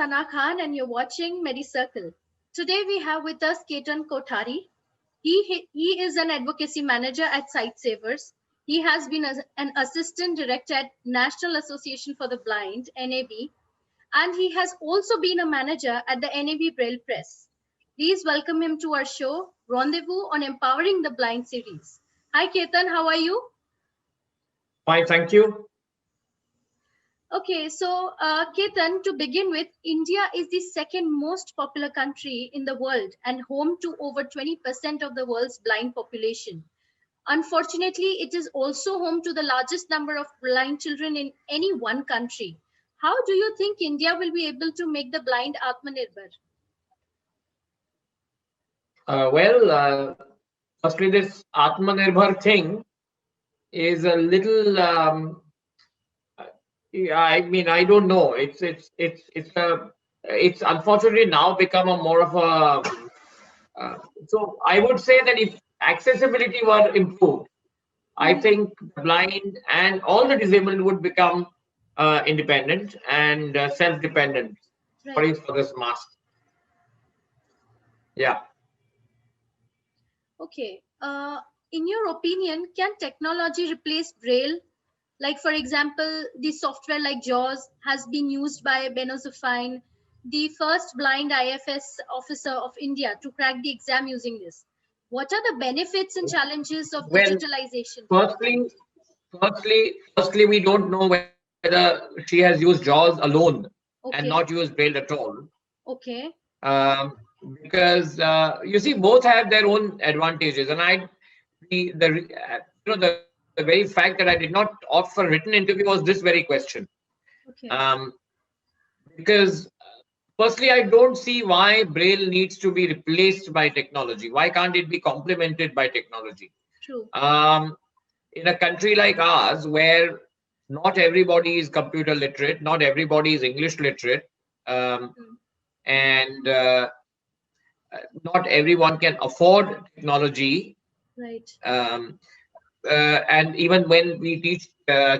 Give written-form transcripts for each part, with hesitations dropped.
Sana Khan and you're watching MediCircle. Today we have with us Ketan Kothari. He is an advocacy manager at Sightsavers. He has been an assistant director at National Association for the Blind, NAB, and he has also been a manager at the NAB Braille Press. Please welcome him to our show, Rendezvous on Empowering the Blind series. Hi Ketan, how are you? Fine, thank you. Okay, so Ketan, to begin with, India is the second most popular country in the world and home to over 20% of the world's blind population. Unfortunately, it is also home to the largest number of blind children in any one country. How do you think India will be able to make the blind Atmanirbhar? Firstly, this Atmanirbhar thing is a little. I mean, I don't know. It's unfortunately now become a more of a. So I would say that if accessibility were improved, I think the blind and all the disabled would become independent and self-dependent. Right. Sorry for this mask. Yeah. Okay. In your opinion, can technology replace Braille? Like, for example, the software like JAWS has been used by Benno Zufijn, the first blind IFS officer of India, to crack the exam using this. What are the benefits and challenges of digitalization? Firstly, we don't know whether she has used JAWS alone and not used Braille at all. Okay. Because you see, both have their own advantages, and the very fact that I did not opt for written interview was this very question. Okay. Because firstly, I don't see why Braille needs to be replaced by technology. Why can't it be complemented by technology? True. In a country like ours, where not everybody is computer literate, not everybody is English literate, and not everyone can afford technology. Right. And even when we teach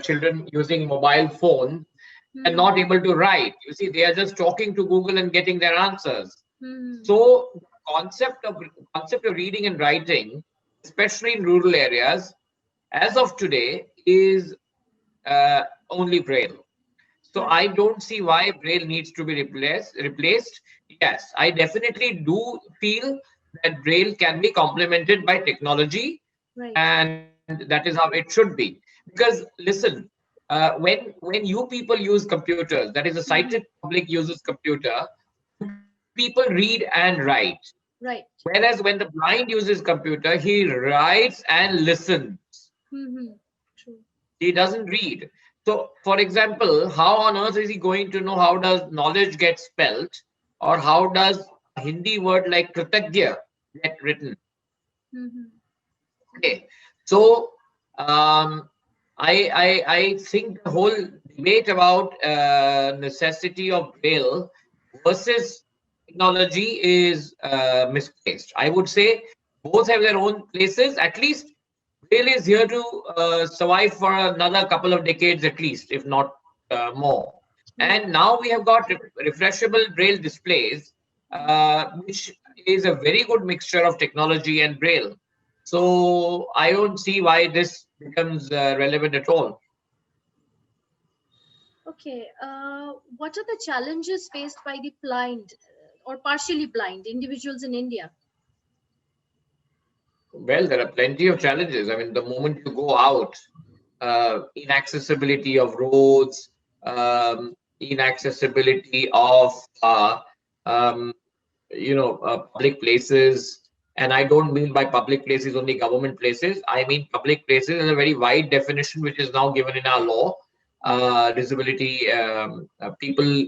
children using mobile phones, they're not able to write. You see, they are just talking to Google and getting their answers. So the concept of reading and writing, especially in rural areas, as of today, is only Braille. So I don't see why Braille needs to be replaced. Yes, I definitely do feel that Braille can be complemented by technology, and that is how it should be. Because listen, when you people use computers, that is, a sighted public uses computer, people read and write. Right. Whereas when the blind uses computer, he writes and listens. True. He doesn't read. So, for example, how on earth is he going to know how does knowledge get spelled, or how does a Hindi word like Kritagya get written? Okay, so I think the whole debate about necessity of Braille versus technology is misplaced. I would say both have their own places. At least Braille is here to survive for another couple of decades at least, if not more. And now we have got refreshable Braille displays, which is a very good mixture of technology and Braille. So I don't see why this becomes relevant at all. Okay. What are the challenges faced by the blind or partially blind individuals in India? Well, there are plenty of challenges. I mean, the moment you go out, inaccessibility of roads, inaccessibility of public places. And I don't mean by public places only government places. I mean public places is a very wide definition, which is now given in our law. Disability people,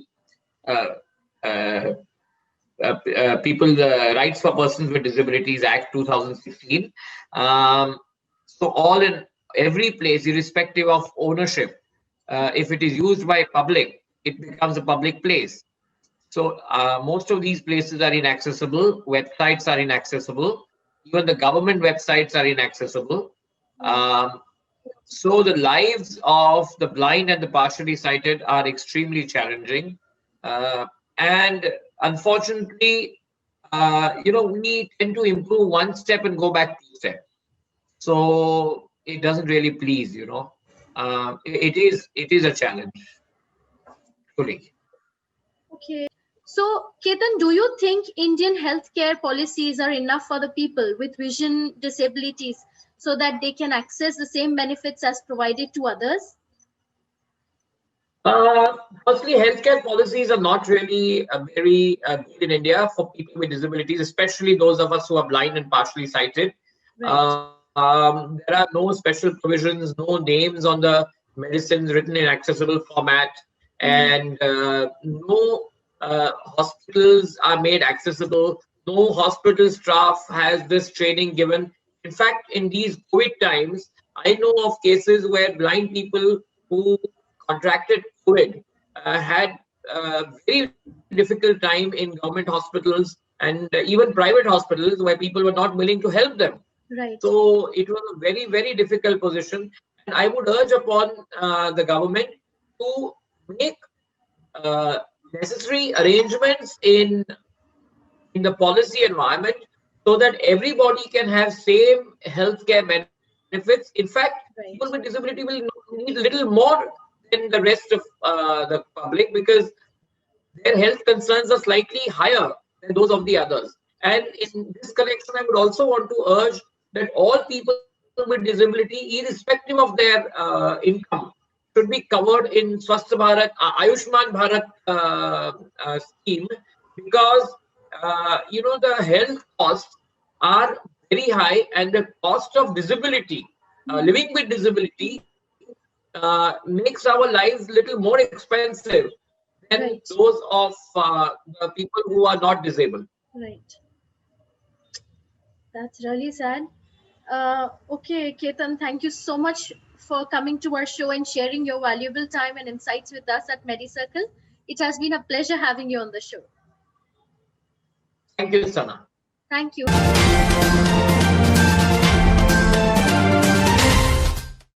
Rights for Persons with Disabilities Act 2016. So all in every place, irrespective of ownership, if it is used by public, it becomes a public place. So most of these places are inaccessible. Websites are inaccessible. Even the government websites are inaccessible. So the lives of the blind and the partially sighted are extremely challenging. and unfortunately, we tend to improve one step and go back 2 steps. So it doesn't really please, it is a challenge, truly. Okay. So, Ketan, do you think Indian healthcare policies are enough for the people with vision disabilities so that they can access the same benefits as provided to others? Firstly, healthcare policies are not really very good in India for people with disabilities, especially those of us who are blind and partially sighted. Right. There are no special provisions, no names on the medicines written in accessible format, and no hospitals are made accessible. No hospital staff has this training given. In fact, in these COVID times, I know of cases where blind people who contracted COVID had a very difficult time in government hospitals and even private hospitals where people were not willing to help them. Right. So it was a very, very difficult position. And I would urge upon the government to make necessary arrangements in the policy environment so that everybody can have same healthcare benefits. In fact, people with disability will need little more than the rest of the public because their health concerns are slightly higher than those of the others. And in this connection, I would also want to urge that all people with disability, irrespective of their income, should be covered in Swasth Bharat, Ayushman Bharat scheme, because the health costs are very high, and the cost of disability, living with disability, makes our lives little more expensive than those of the people who are not disabled. Right. That's really sad. Okay, Ketan, thank you so much for coming to our show and sharing your valuable time and insights with us at MediCircle. It has been a pleasure having you on the show. Thank you, Sana. Thank you.